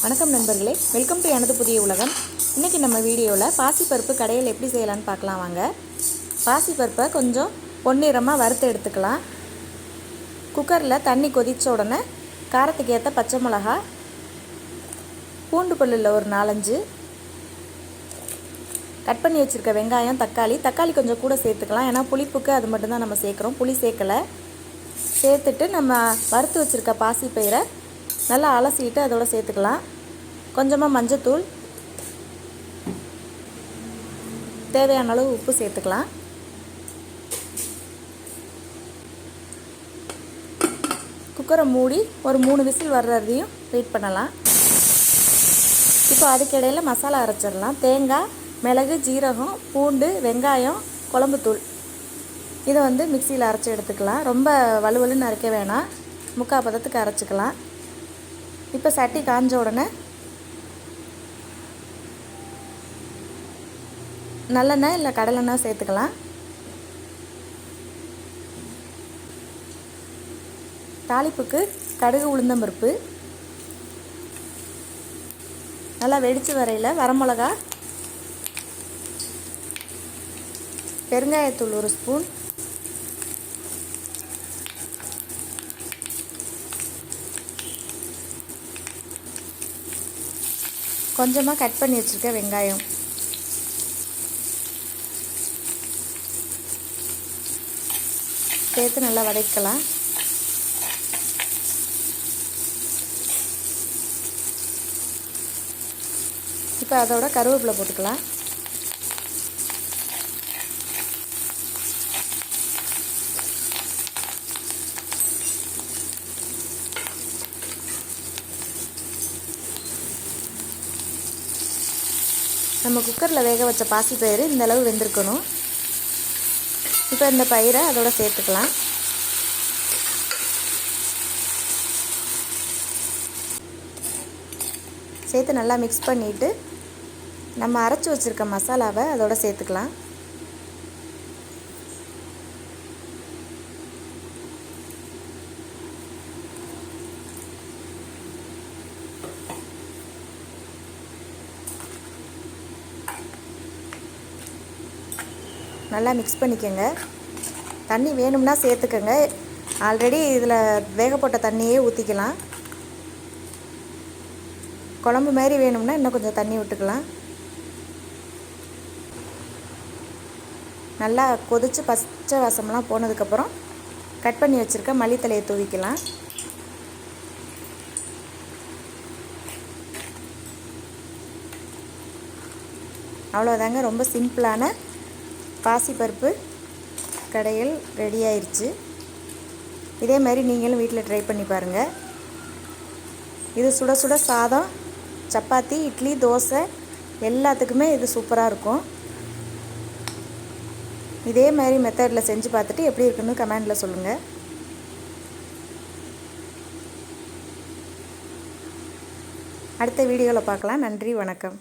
வணக்கம் நண்பர்களே, welcome to எனது புதிய உலகம். இன்றைக்கி நம்ம வீடியோவில் பாசிப்பருப்பு கடையில் எப்படி செய்யலான்னு பார்க்கலாம் வாங்க. பாசிப்பருப்பை கொஞ்சம் பொன்னிறமாக வறுத்து எடுத்துக்கலாம். குக்கரில் தண்ணி கொதித்த உடனே காரத்துக்கு ஏற்ற பச்சை மிளகா, பூண்டு பல்லில் ஒரு 4-5, கட் பண்ணி வச்சுருக்க வெங்காயம், தக்காளி கொஞ்சம் கூட சேர்த்துக்கலாம். ஏன்னா புளிப்புக்கு அது மட்டும்தான் நம்ம சேர்க்குறோம், புளி சேர்க்கலை. சேர்த்துட்டு நம்ம வறுத்து வச்சுருக்க பாசிப்பயிரை நல்லா அலசிட்டு அதோட சேர்த்துக்கலாம். கொஞ்சமாக மஞ்சத்தூள், தேவையான அளவு உப்பு சேர்த்துக்கலாம். குக்கரை மூடி ஒரு 3 விசில் வர்றதையும் வெயிட் பண்ணலாம். இப்போ அதுக்கிடையில் மசாலா அரைச்சிடலாம். தேங்காய், மிளகு, ஜீரகம், பூண்டு, வெங்காயம், குழம்புத்தூள் இதை மிக்சியில் அரைச்சி எடுத்துக்கலாம். ரொம்ப வலுவலுன்னு அரைக்க வேணாம், முக்கால் பதத்துக்கு அரைச்சிக்கலாம். இப்போ சட்டி காஞ்ச உடனே நல்லெண்ணெய் இல்லை கடலெண்ணெய் சேர்த்துக்கலாம். தாளிப்புக்கு கடுகு, உளுந்தம்பருப்பு, நல்லா வெடித்து வரையில் வரமிளகா, பெருங்காயத்தூள் 1 ஸ்பூன், கொஞ்சமாக கட் பண்ணி வச்சுருக்க வெங்காயம், சேர்த்து நல்லா வதக்கலாம். இப்போ அதோட கருவேப்பிலை போட்டுக்கலாம். நம்ம குக்கரில் வேக வச்ச பாசிப்பயிறு இந்த அளவு வெந்திருக்கணும். இப்போ இந்த பயிரை அதோட சேர்த்துக்கலாம். சேர்த்து நல்லா மிக்ஸ் பண்ணிவிட்டு நம்ம அரைச்சி வச்சுருக்க மசாலாவை அதோட சேர்த்துக்கலாம். நல்லா மிக்ஸ் பண்ணிக்கோங்க. தண்ணி வேணும்னா சேர்த்துக்கோங்க. ஆல்ரெடி இதில் வேக போட்ட தண்ணியே ஊற்றிக்கலாம். குழம்பு மாதிரி வேணும்னா இன்னும் கொஞ்சம் தண்ணி விட்டுக்கலாம். நல்லா கொதித்து பச்சை வாசம்லாம் போனதுக்கப்புறம் கட் பண்ணி வச்சுருக்க மல்லித்தலையை தூவிக்கலாம். அவ்வளோதாங்க, ரொம்ப சிம்பிளான பாசிப்பருப்பு கடையில் ரெடி ஆயிடுச்சு. இதே மாதிரி நீங்களும் வீட்டில் ட்ரை பண்ணி பாருங்கள். இது சுட சுட சாதம், சப்பாத்தி, இட்லி, தோசை எல்லாத்துக்குமே இது சூப்பராக இருக்கும். இதே மாதிரி மெத்தடில் செஞ்சு பார்த்துட்டு எப்படி இருக்குன்னு கமெண்டில் சொல்லுங்கள். அடுத்த வீடியோவில் பார்க்கலாம். நன்றி, வணக்கம்.